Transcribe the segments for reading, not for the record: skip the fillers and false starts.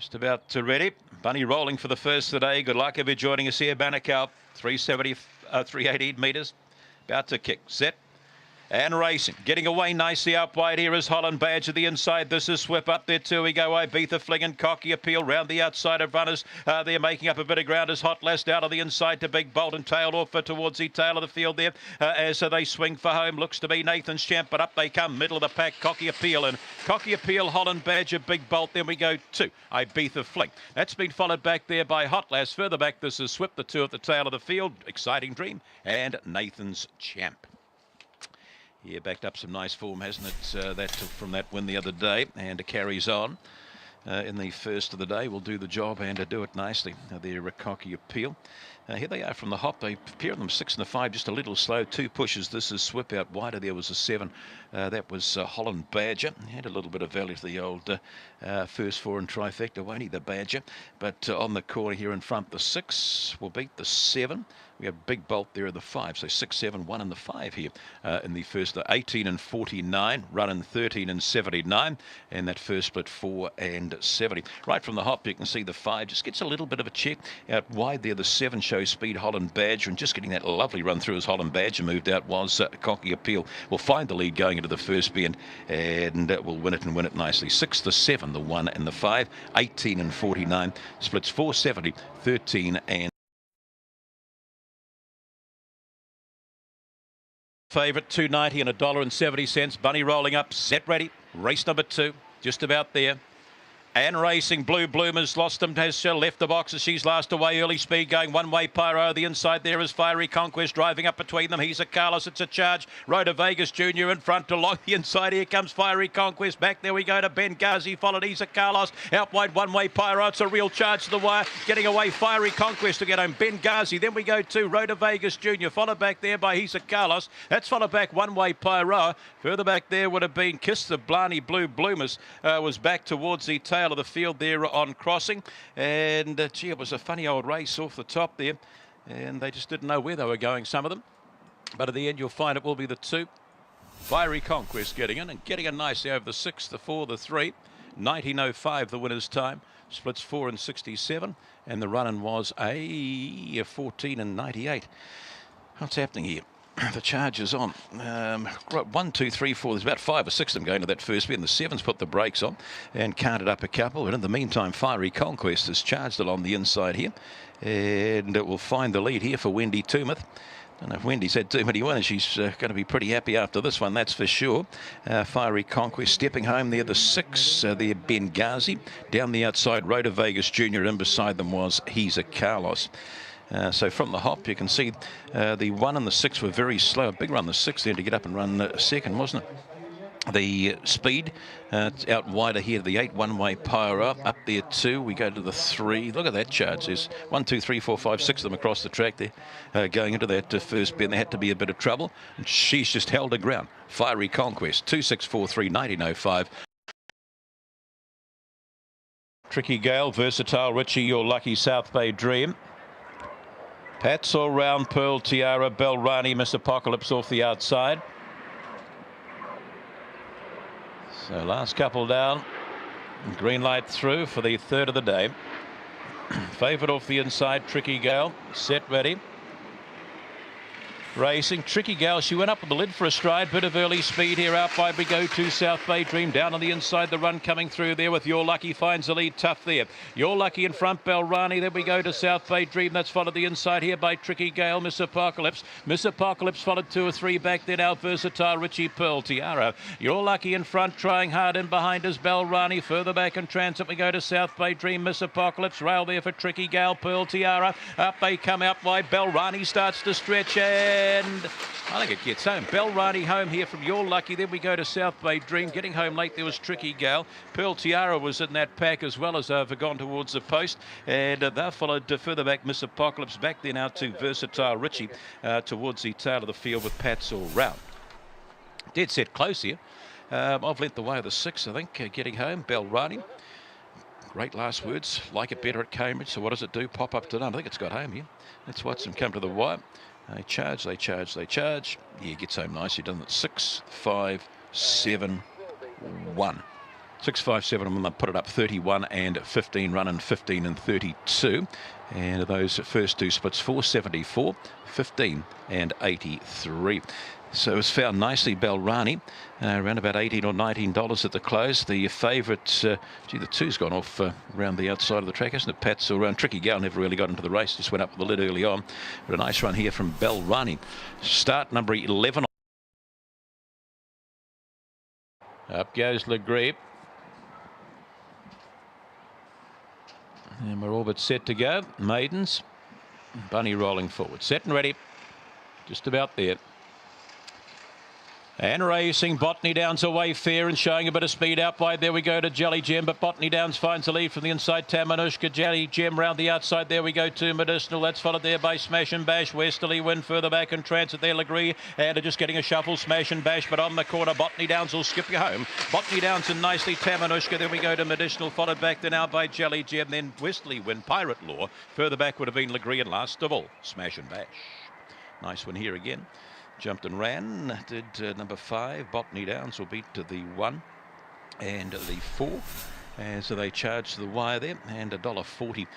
Just about ready. Bunny rolling for the first today. Good luck if you're joining us here. Banacao, 318 metres. About to kick. Set. And racing. Getting away nicely out wide here is Holland Badge at the inside. This is Swip up there too. We go Ibiza Fling and Cocky Appeal round the outside of runners. They're making up a bit of ground as Hot Last out of the inside to Big Bolt and tailed off towards the tail of the field there. As they swing for home. Looks to be Nathan's Champ, but up they come. Middle of the pack, Cocky Appeal. And Cocky Appeal, Holland Badge, Big Bolt. Then we go to Ibiza Fling. That's been followed back there by Hot Last. Further back, this is Swip, the two at the tail of the field. Exciting Dream and Nathan's Champ. Yeah, backed up some nice form, hasn't it? That from that win the other day, and it carries on in the first of the day. Will do the job and do it nicely. Their Cocky Appeal. Here they are from the hop. They pair them 6 and a 5, just a little slow. 2 pushes. This is Swip out wider. There was a 7. That was Holland Badger. Had a little bit of value to the old first 4 and trifecta, won't he, the Badger? But on the corner here in front, the 6 will beat the 7. We have Big Bolt there at the 5. So 6, 7, 1 and the 5 here in the first. 18 and 49, running 13 and 79. And that first split 4 and 70. Right from the hop, you can see the 5 just gets a little bit of a check. Out wide there, the 7 shows speed, Holland Badger. And just getting that lovely run through as Holland Badger moved out was Cocky Appeal. Will find the lead going into the first bend and will win it and win it nicely. 6, the 7, the 1 and the 5. 18 and 49. Splits 470, 13 and favourite, $2.90 and $1.70. Bunny rolling up, set ready. Race number 2, just about there. And racing, Blue Bloomers lost them, has left the boxes. She's last away, early speed going one-way Pyro. The inside there is Fiery Conquest driving up between them. He's a Carlos, it's a charge. Rhoda Vegas Jr. in front along the inside. Here comes Fiery Conquest. Back there we go to Benghazi, followed He's a Carlos. Out wide one-way Pyro, it's a real charge to the wire. Getting away Fiery Conquest to get home Benghazi. Then we go to Rhoda Vegas Jr. Followed back there by He's a Carlos. That's followed back one-way Pyro. Further back there would have been Kiss the Blarney Blue Bloomers. Was back towards the tail of the field there on crossing, and gee, it was a funny old race off the top there, and they just didn't know where they were going, some of them. But at the end you'll find it will be the 2, Fiery Conquest, getting in and getting in nicely over the 6, the 4, the 3. 19.05 the winner's time, splits 4 and 67, and the run-in was a 14 and 98. What's happening here? The charge is on. 1, 2, 3, 4. There's about 5 or 6 of them going to that first bit, and the 7's put the brakes on and counted up a couple. And in the meantime, Fiery Conquest has charged along the inside here, and it will find the lead here for Wendy Toomuth. Don't know if Wendy's had too many winners. She's going to be pretty happy after this one, that's for sure. Fiery Conquest stepping home there, the 6, there Benghazi. Down the outside, Rhoda Vegas Jr. and beside them was He's a Carlos. So from the hop, you can see the 1 and the 6 were very slow. A big run, the 6 there to get up and run second, wasn't it? The speed out wider here, the 8 one-way Pyro up there 2. We go to the 3. Look at that charge. There's 1, 2, 3, 4, 5, 6 of them across the track there going into that first bend. There had to be a bit of trouble, and she's just held her ground. Fiery Conquest, 2, 6, 4, 3, 19.05. Tricky Gale, Versatile Richie, Your Lucky South Bay Dream. Pats all round, Pearl Tiara, Belrani, Miss Apocalypse off the outside. So last couple down. Green light through for the 3rd of the day. Favourite off the inside, Tricky Gale. Set ready. Racing, Tricky Gal, she went up with the lid for a stride, bit of early speed here out by we go to South Bay Dream, down on the inside, the run coming through there with Your Lucky finds the lead tough there. Your Lucky in front, Belrani, then we go to South Bay Dream, that's followed the inside here by Tricky Gale, Miss Apocalypse. Miss Apocalypse followed 2 or 3 back there now, Versatile Richie, Pearl Tiara. Your Lucky in front, trying hard in behind us, Belrani, further back in transit, we go to South Bay Dream, Miss Apocalypse, rail there for Tricky Gal, Pearl Tiara, up they come out wide, Belrani starts to stretch and I think it gets home. Belrani home here from Your Lucky. Then we go to South Bay Dream. Getting home late, there was Tricky Gal. Pearl Tiara was in that pack as well as gone towards the post. And they followed further back Miss Apocalypse. Back there now to Versatile Richie towards the tail of the field with Pats all round. Dead set close here. I've lent the way of the 6, I think, getting home. Belrani. Great last words. Like it better at Cambridge. So what does it do? Pop up to none. I think it's got home here. Let's watch them come to the wire. They charge, they charge, they charge. Yeah, gets home nicely. Done at 6, 5, 7, 1. 657 and they put it up 31 and 15, running 15 and 32. And those first two splits 474, 15 and 83. So it's found nicely, Belrani, around about $18 or $19 at the close. The favourite, gee, the two's gone off around the outside of the track, hasn't it, Pat? So around Tricky Gal never really got into the race, just went up with the lid early on. But a nice run here from Belrani. Start number 11. Up goes Legree. And we're all but set to go. Maidens. Bunny rolling forward. Set and ready. Just about there. And racing, Botany Downs away fair and showing a bit of speed out wide. There we go to Jelly Gem, but Botany Downs finds the lead from the inside. Tamanushka, Jelly Gem round the outside. There we go to Medicinal. That's followed there by Smash and Bash. Westerly Win further back in transit there. Legree and just getting a shuffle. Smash and Bash, but on the corner, Botany Downs will skip you home. Botany Downs and nicely Tamanushka. Then we go to Medicinal, followed back there now by Jelly Gem. Then Westerly Win, Pirate Law. Further back would have been Legree, and last of all, Smash and Bash. Nice one here again. Jumped and ran, did number 5, Botany Downs will beat to the 1 and the 4. And so they charged the wire there, and $1.40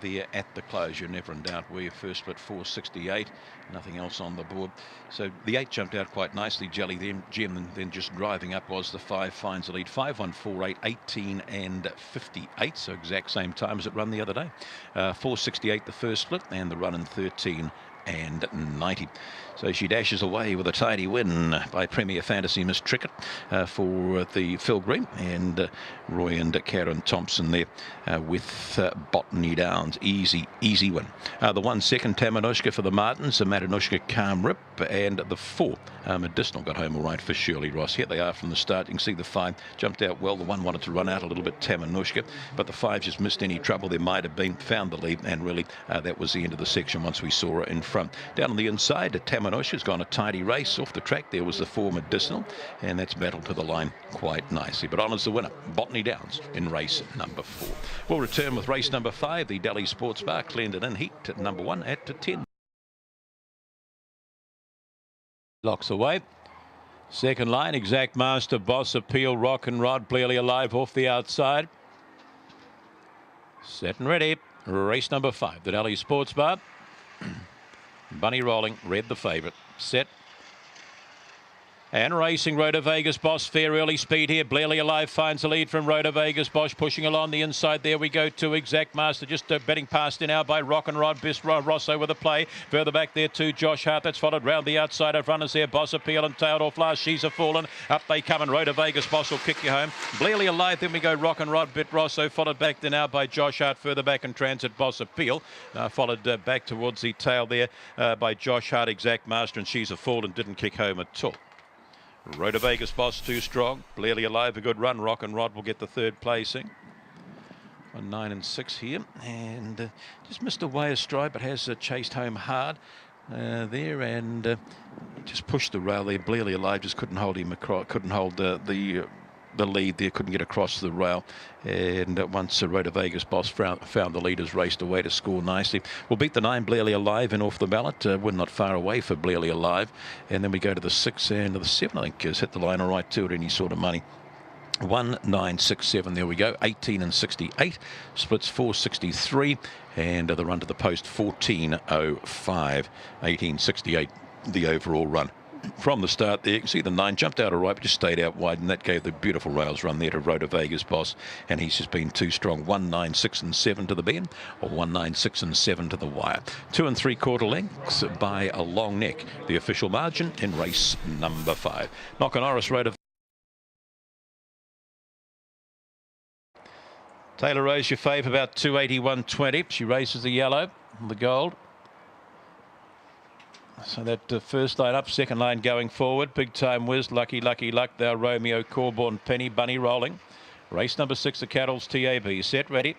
there at the close. You're never in doubt where you first split 468, nothing else on the board. So the 8 jumped out quite nicely, Jelly Gem, and then just driving up was the 5, finds the lead. 5-1-4-8, 18 and 58, so exact same time as it run the other day. 468 the first split, and the run in 13 and 90. So she dashes away with a tidy win by Premier Fantasy Miss Trickett for the Phil Green, and Roy and Karen Thompson there with Botany Downs. Easy win. The 1 second Tamanushka for the Martins, Matanushka Calm Rip, and the 4 Medicinal got home all right for Shirley Ross. Here they are from the start. You can see the 5 jumped out well. The 1 wanted to run out a little bit, Tamanushka, but the 5 just missed any trouble there might have been, found the lead, and really that was the end of the section once we saw her in front. Down on the inside, Tamanushka's gone a tidy race. Off the track there was the 4 Medicinal, and that's battled to the line quite nicely. But honours the winner, Botany Downs, in race number 4. We'll return with race number 5, the Delhi Sports Bar, Clendon Heat, number 1 at 10. Locks away. Second line, Exact Master, Boss Appeal, Rock and Rod, Blearly Alive off the outside. Set and ready. Race number 5, the Delhi Sports Bar. Bunny rolling, Red the favourite. Set. And racing, Rhoda Vegas Boss, fair early speed here. Blearly Alive finds the lead from Rhoda Vegas Boss, pushing along the inside. There we go to Exact Master, just betting past in now by Rock and Rod. Best Rosso with a play. Further back there to Josh Hart. That's followed round the outside of runners there. Boss Appeal and tailed off last. She's a fallen. Up they come, and Rhoda Vegas Boss will kick you home. Blearly Alive, then we go Rock and Rod, Bit Rosso, followed back there now by Josh Hart. Further back in transit, Boss Appeal. Followed back towards the tail there by Josh Hart, Exact Master, and She's a Fallen didn't kick home at all. Rhoda Vegas Boss too strong. Blearly Alive a good run. Rock and Rod will get the 3rd placing. 1, 9 and 6 here, and just missed away a stride, but has chased home hard there, and just pushed the rail there. Blearly Alive just couldn't hold him across, couldn't hold the lead there, couldn't get across the rail, and once Rhoda Vegas Boss found the leaders, raced away to score nicely. We'll beat the 9 Blearly Alive in off the ballot. We're not far away for Blearly Alive, and then we go to the 6 and the 7. I think has hit the line all right too at any sort of money. 1, 9, 6, 7. There we go. 18 and 68. Splits 463, and the run to the post 14.05. 18.68 the overall run. From the start there, you can see the 9 jumped out all right, but just stayed out wide, and that gave the beautiful rails run there to Rhoda Vegas Boss, and he's just been too strong. 1, 9, 6 and 7 to the bend, or 1, 9, 6 and 7 to the wire. 2 3/4 lengths by a long neck, the official margin in race number 5. Nokonoris Rhoda. Taylor Rose, your fave, about 281.20. She races the yellow, the gold. So that first line up, second line going forward. Big Time Whiz, Lucky Luck, Thou Romeo, Corborn, Penny, Bunny rolling. Race number 6, the Cattle's TAB. Set, ready.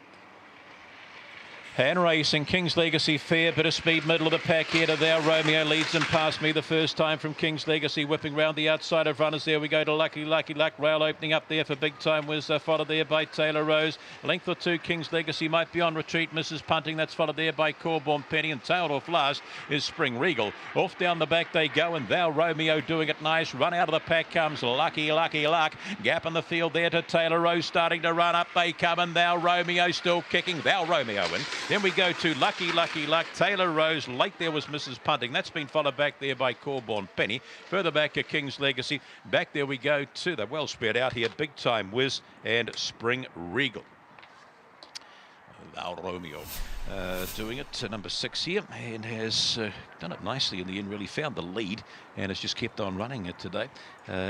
And racing, King's Legacy, fair bit of speed, middle of the pack here to there. Romeo leads them past me the first time from King's Legacy, whipping round the outside of runners. There we go to Lucky Luck. Rail opening up there for Big Time was followed there by Taylor Rose. A length or two, King's Legacy might be on retreat. Mrs. Punting, that's followed there by Corborn Penny, and tailed off last is Spring Regal. Off down the back they go, and Thou Romeo doing it nice. Run out of the pack comes Lucky Luck. Gap in the field there to Taylor Rose, starting to run up. They come, and Thou Romeo still kicking. Thou Romeo in. Then we go to Lucky Luck, Taylor Rose. Late there was Mrs. Punting. That's been followed back there by Corborn Penny. Further back to King's Legacy. Back there we go to the well spread out here. Big Time Whiz and Spring Regal. Thou Romeo doing it, number 6 here, and has done it nicely in the end, really found the lead and has just kept on running it today.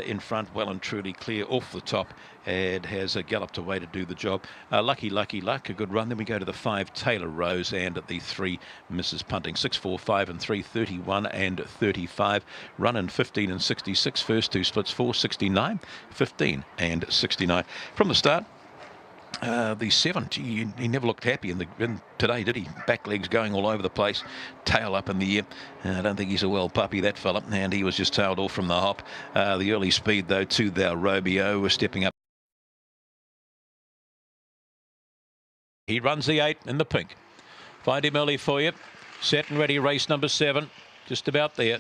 In front, well and truly clear off the top, and has galloped away to do the job. Lucky Luck, a good run. Then we go to the 5, Taylor Rose, and at the 3, Mrs. Punting. 6, 4, 5 and 3, 31 and 35. Run in 15 and 66. First 2 splits, 4, 69, 15 and 69. From the start, the 7, gee, he never looked happy in today, did he? Back legs going all over the place, tail up in the air. I don't think he's a well puppy, that fella, and he was just tailed off from the hop. The early speed, though, to Thou Romeo was stepping up. He runs the 8 in the pink. Find him early for you. Set and ready, race number 7, just about there.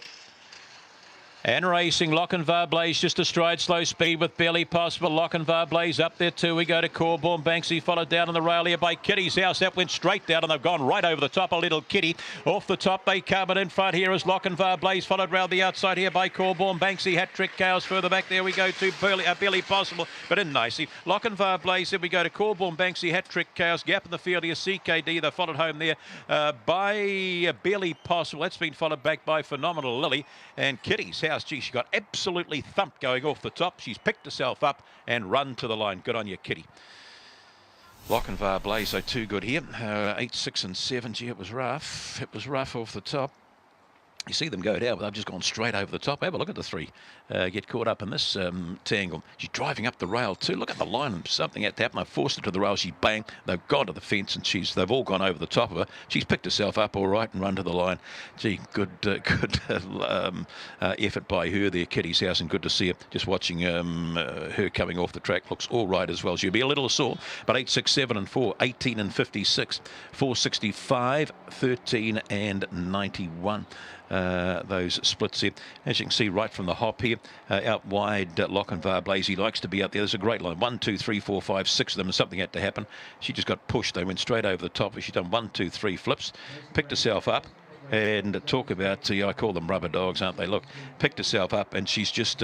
And racing, Lochinvar Blaze just astride slow speed with barely possible. Lochinvar Blaze up there too. We go to Corborn Banksy, followed down on the rail here by Kitty's House. That went straight down and they've gone right over the top. A little Kitty off the top. They come in front here is Lochinvar Blaze, followed round the outside here by Corborn Banksy. Hat Trick Cows further back. There we go to barely possible, but in nicely. Lochinvar Blaze. Then we go to Corborn Banksy, Hat Trick Cows. Gap in the field here. CKD. They followed home there by barely possible. That's been followed back by Phenomenal Lily and Kitty's House. Gee, she got absolutely thumped going off the top. She's picked herself up and run to the line. Good on you, Kitty. Lochinvar Blaze, though, too good here. 8, 6 and 7. Gee, it was rough. It was rough off the top. You see them go down, but they've just gone straight over the top. Have a look at the 3. Get caught up in this tangle. She's driving up the rail too. Look at the line, and something had to happen. They've forced her to the rail. She bang. They've gone to the fence, and they've all gone over the top of her. She's picked herself up all right and run to the line. Gee, good effort by her there, Kitty's House, and good to see her. Just watching her coming off the track. Looks all right as well. She'll be a little sore, but 8, 6, 7 and 4, 18 and 56, 465, 13 and 91. Those splits here, as you can see right from the hop here, out wide. Lochinvar Blaze, he likes to be out there. There's a great line, 1, 2, 3, 4, 5, 6 of them, and something had to happen. She just got pushed. They went straight over the top. She's done 1, 2, 3 flips, picked herself up, and talk about, I call them rubber dogs, aren't they? Look, picked herself up, and she's just